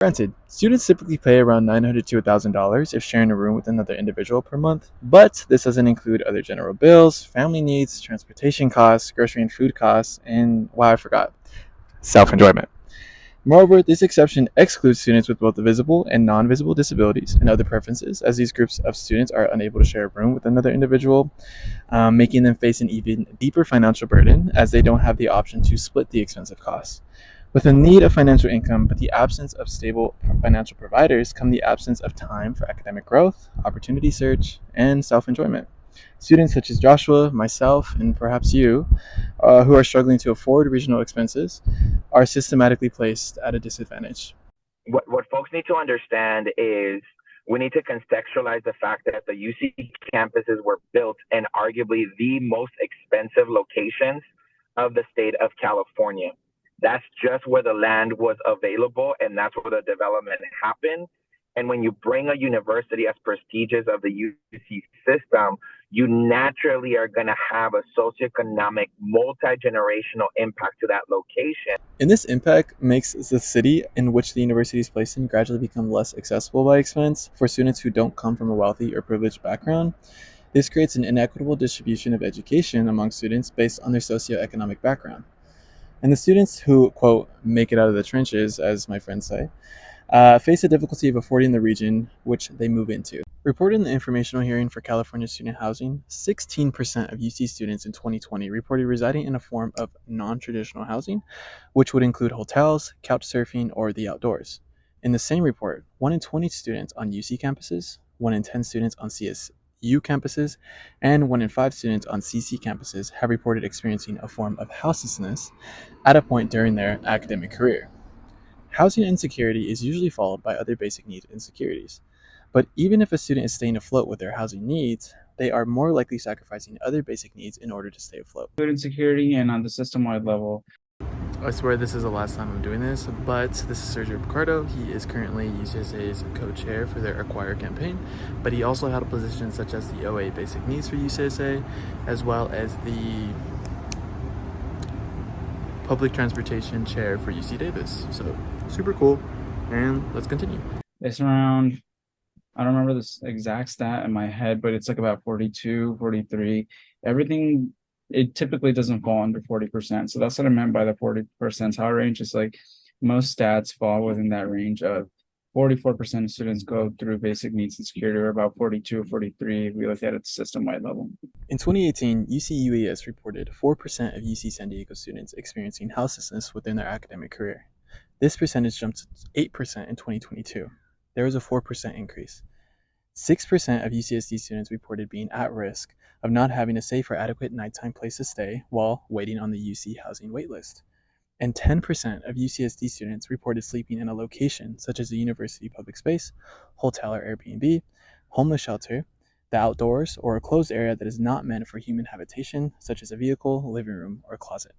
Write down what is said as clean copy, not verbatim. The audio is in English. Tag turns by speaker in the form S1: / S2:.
S1: Granted, students typically pay around $900 to $1,000 if sharing a room with another individual per month, but this doesn't include other general bills, family needs, transportation costs, grocery and food costs, and, I forgot, self-enjoyment. Moreover, this exception excludes students with both visible and non-visible disabilities and other preferences, as these groups of students are unable to share a room with another individual, making them face an even deeper financial burden as they don't have the option to split the expensive costs. With the need of financial income but the absence of stable financial providers come the absence of time for academic growth, opportunity search, and self-enjoyment. Students such as Joshua, myself, and perhaps you, who are struggling to afford regional expenses, are systematically placed at a disadvantage.
S2: What folks need to understand is we need to contextualize the fact that the UC campuses were built in arguably the most expensive locations of the state of California. That's just where the land was available, and that's where the development happened. And when you bring a university as prestigious of the UC system, you naturally are going to have a socioeconomic, multi-generational impact to that location.
S1: And this impact makes the city in which the university is placed in gradually become less accessible by expense for students who don't come from a wealthy or privileged background. This creates an inequitable distribution of education among students based on their socioeconomic background. And the students who, quote, make it out of the trenches, as my friends say, face the difficulty of affording the region which they move into. Reported in the informational hearing for California student housing, 16% of UC students in 2020 reported residing in a form of non-traditional housing, which would include hotels, couch surfing, or the outdoors. In the same report, 1 in 20 students on UC campuses, 1 in 10 students on CSU campuses, and 1 in 5 students on CC campuses have reported experiencing a form of houselessness at a point during their academic career. Housing insecurity is usually followed by other basic needs insecurities. But even if a student is staying afloat with their housing needs, they are more likely sacrificing other basic needs in order to stay afloat.
S3: Food insecurity and on the system-wide level.
S1: I swear this is the last time I'm doing this, but this is Sergio Picardo. He is currently UCSA's co-chair for their Acquire campaign, but he also held positions such as the OA Basic Needs for UCSA, as well as the Public Transportation Chair for UC Davis. So, super cool. And let's continue.
S3: It's around, I don't remember this exact stat in my head, but it's like about 42, 43. Everything, it typically doesn't fall under 40%. So that's what I meant by the 40 percentile range. It's like most stats fall within that range of 44% of students go through basic needs insecurity, or about 42 or 43 if we look at it system-wide level.
S1: In 2018, UC UAS reported 4% of UC San Diego students experiencing houselessness within their academic career. This percentage jumped to 8% in 2022. There was a 4% increase. 6% of UCSD students reported being at risk of not having a safe or adequate nighttime place to stay while waiting on the UC housing waitlist. And 10% of UCSD students reported sleeping in a location such as a university public space, hotel or Airbnb, homeless shelter, the outdoors, or a closed area that is not meant for human habitation, such as a vehicle, living room, or closet.